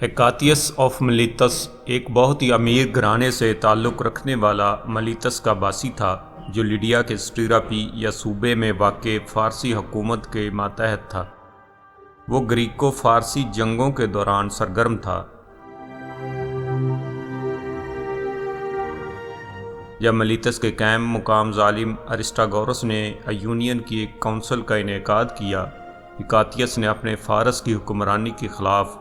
ہیکاتیس of ملیتس ایک بہت ہی امیر گھرانے سے تعلق رکھنے والا ملیتس کا باسی تھا جو لیڈیا کے سٹیراپی یا صوبے میں واقع فارسی حکومت کے ماتحت تھا۔ وہ گریکو فارسی جنگوں کے دوران سرگرم تھا۔ جب ملیتس کے قائم مقام ظالم ارسٹاگورس نے ایونین کی ایک کونسل کا انعقاد کیا، ہیکاتیس نے اپنے فارس کی حکمرانی کے خلاف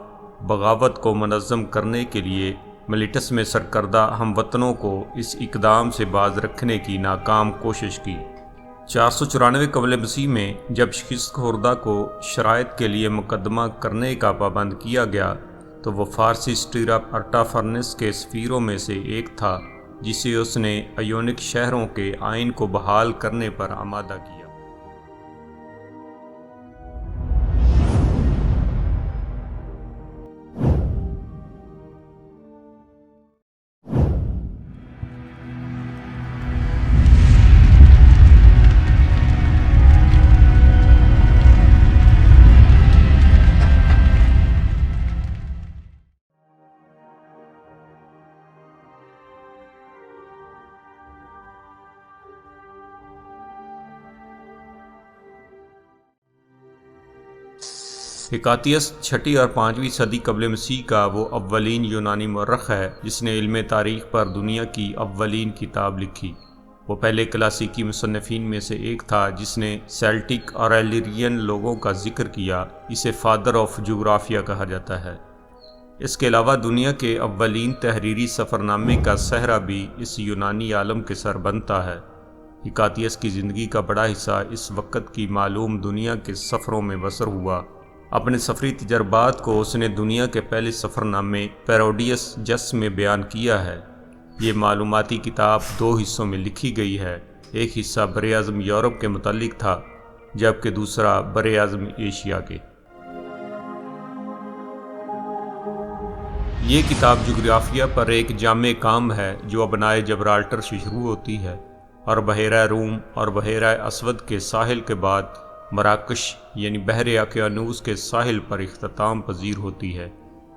بغاوت کو منظم کرنے کے لیے ملیٹس میں سرکردہ ہم وطنوں کو اس اقدام سے باز رکھنے کی ناکام کوشش کی۔ 494 قبل مسیح میں جب شکست خوردہ کو شرائط کے لیے مقدمہ کرنے کا پابند کیا گیا تو وہ فارسی سٹیراپ ارٹافرنس کے سفیروں میں سے ایک تھا جسے اس نے ایونک شہروں کے آئین کو بحال کرنے پر آمادہ کیا۔ ہیکاتیس 6 اور 5ویں صدی قبل مسیح کا وہ اولین یونانی مورخ ہے جس نے علم تاریخ پر دنیا کی اولین کتاب لکھی۔ وہ پہلے کلاسیکی مصنفین میں سے ایک تھا جس نے سیلٹک اور ایلیرین لوگوں کا ذکر کیا۔ اسے فادر آف جغرافیہ کہا جاتا ہے۔ اس کے علاوہ دنیا کے اولین تحریری سفرنامے کا صحرا بھی اس یونانی عالم کے سر بنتا ہے۔ ہیکاتیس کی زندگی کا بڑا حصہ اس وقت کی معلوم دنیا کے سفروں میں بسر ہوا۔ اپنے سفری تجربات کو اس نے دنیا کے پہلے سفرنامے پیروڈیس جس میں بیان کیا ہے۔ یہ معلوماتی کتاب 2 حصوں میں لکھی گئی ہے۔ ایک حصہ براعظم یورپ کے متعلق تھا جبکہ دوسرا براعظم ایشیا کے۔ یہ کتاب جغرافیہ پر ایک جامع کام ہے جو ابنائے جبرالٹر سے شروع ہوتی ہے اور بحیرہ روم اور بحیرہ اسود کے ساحل کے بعد مراکش یعنی بحر اقیانوس کے ساحل پر اختتام پذیر ہوتی ہے۔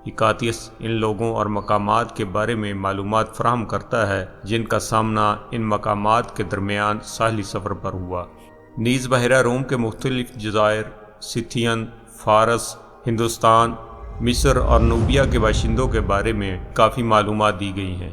ہیکاتیس ان لوگوں اور مقامات کے بارے میں معلومات فراہم کرتا ہے جن کا سامنا ان مقامات کے درمیان ساحلی سفر پر ہوا۔ نیز بحیرہ روم کے مختلف جزائر، سیتھین، فارس، ہندوستان، مصر اور نوبیا کے باشندوں کے بارے میں کافی معلومات دی گئی ہیں۔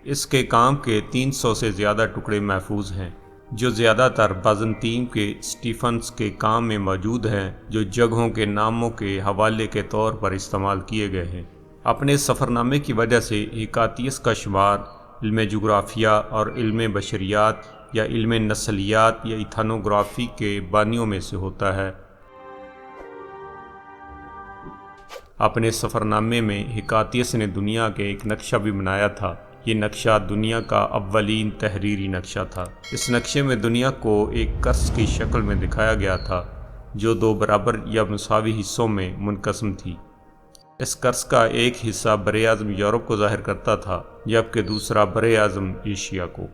اس کے کام کے 300 سے زیادہ ٹکڑے محفوظ ہیں جو زیادہ تر بازنطین کے سٹیفنس کے کام میں موجود ہیں جو جگہوں کے ناموں کے حوالے کے طور پر استعمال کیے گئے ہیں۔ اپنے سفرنامے کی وجہ سے ہیکاتیس کا شمار علم جغرافیہ اور علم بشریات یا علم نسلیات یا ایتھنوگرافی کے بانیوں میں سے ہوتا ہے۔ اپنے سفرنامے میں ہیکاتیس نے دنیا کے ایک نقشہ بھی بنایا تھا۔ یہ نقشہ دنیا کا اولین تحریری نقشہ تھا۔ اس نقشے میں دنیا کو ایک قرص کی شکل میں دکھایا گیا تھا جو 2 برابر یا مساوی حصوں میں منقسم تھی۔ اس قرص کا ایک حصہ براعظم یورپ کو ظاہر کرتا تھا جبکہ دوسرا براعظم ایشیا کو۔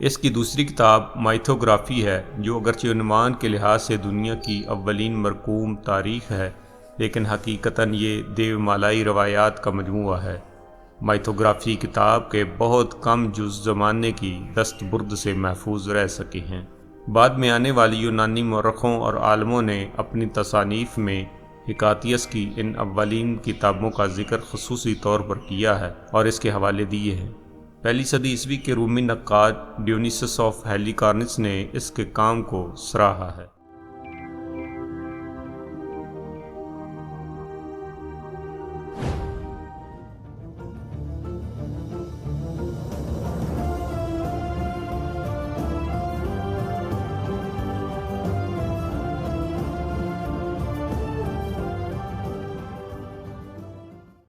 اس کی دوسری کتاب مائتھوگرافی ہے جو اگرچہ عنوان کے لحاظ سے دنیا کی اولین مرقوم تاریخ ہے لیکن حقیقتاً یہ دیومالائی روایات کا مجموعہ ہے۔ مائتھوگرافی کتاب کے بہت کم جز زمانے کی دستبرد سے محفوظ رہ سکے ہیں۔ بعد میں آنے والی یونانی مورخوں اور عالموں نے اپنی تصانیف میں ہیکاتیس کی ان اولین کتابوں کا ذکر خصوصی طور پر کیا ہے اور اس کے حوالے دیے ہیں۔ 1 صدی عیسوی کے رومی نقاد ڈیونیسس آف ہیلیکارنس نے اس کے کام کو سراہا ہے۔